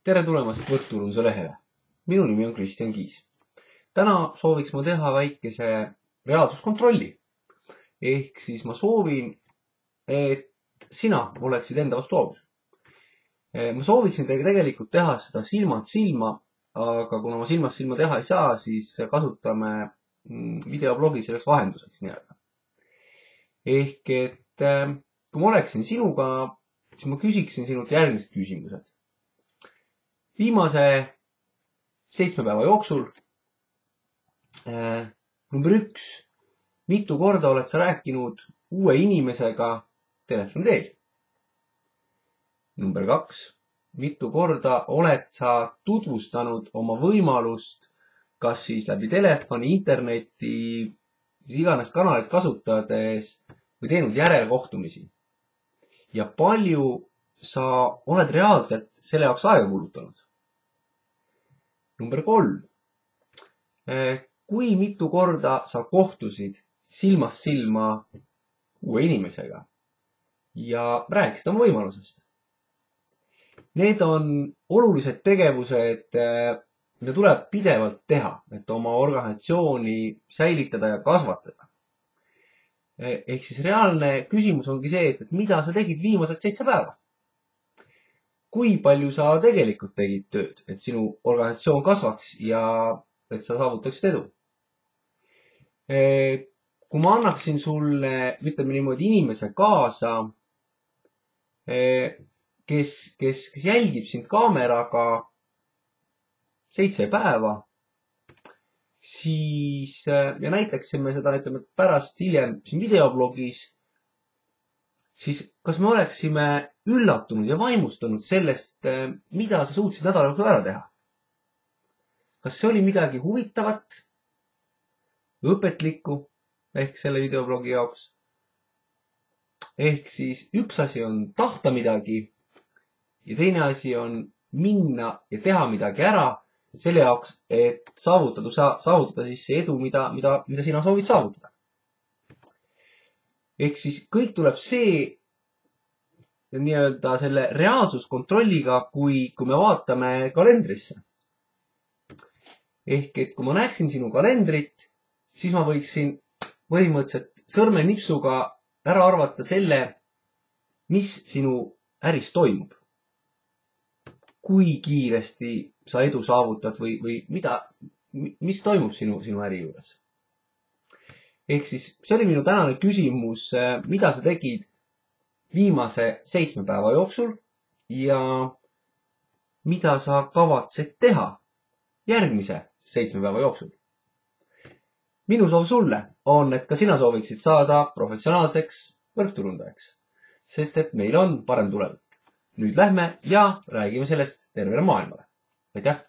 Tere tulemast võrkturunduse lehele. Minu nimi on Kristjan Kiis. Täna sooviks ma teha väikese reaalsuskontrolli. Ehk siis ma soovin, et sina oleksid enda vastu aus. Ma sooviksin tegelikult teha seda silmad silma, aga kuna ma silmast silma teha ei saa, siis kasutame videoblogi selleks vahenduseks nii-öelda. Ehk et kui ma oleksin sinuga, siis ma küsiksin sinult järgmised küsimused. Viimase 7 päeva jooksul number 1, mitu korda oled sa rääkinud uue inimesega telefoni teel? Number 2, mitu korda oled sa tutvustanud oma võimalust, kas siis läbi telefoni, interneti, iganes kanalit kasutades või teinud järelkohtumisi? Ja palju sa oled reaalselt selle jaoks aega kulutanud? Number 3. Kui mitu korda sa kohtusid silmast silma uue inimesega ja rääkisid oma võimalusest? Need on olulised tegevused, mida tuleb pidevalt teha, et oma organisatsiooni säilitada ja kasvatada. Ehk siis reaalne küsimus ongi see, et mida sa tegid viimased 7 päeva? Kui palju sa tegelikult tegid tööd, et sinu organisatsioon kasvaks ja et sa saavutaksid edu? Kui ma annaksin sulle, ütleme niimoodi, inimese kaasa, kes jälgib sind kaameraga 7 päeva, siis ja näitaksime seda, ütleme, pärast hiljem siin videoblogis, siis kas me oleksime üllatunud ja vaimustunud sellest, mida sa suutsid nädala jooksul ära teha? Kas see oli midagi huvitavat, õpetlikku ehk selle videoblogi jaoks? Ehk siis üks asi on tahta midagi ja teine asi on minna ja teha midagi ära selle jaoks, et saavutada siis see edu, mida sina soovid saavutada. Ehk siis kõik tuleb see nii-öelda selle reaalsuskontrolliga, kui me vaatame kalendrisse. Ehk et kui ma näeksin sinu kalendrit, siis ma võiksin põhimõtteliselt sõrmenipsuga ära arvata selle, mis sinu äris toimub. Kui kiiresti sa edu saavutad või mis toimub sinu äri juures. Ehk siis see oli minu tänane küsimus, mida sa tegid viimase 7 päeva jooksul ja mida sa kavatsed teha järgmise 7 päeva jooksul. Minu soov sulle on, et ka sina sooviksid saada professionaalseks võrkturundajaks, sest et meil on parem tulevik. Nüüd lähme ja räägime sellest tervele maailmale. Aitäh!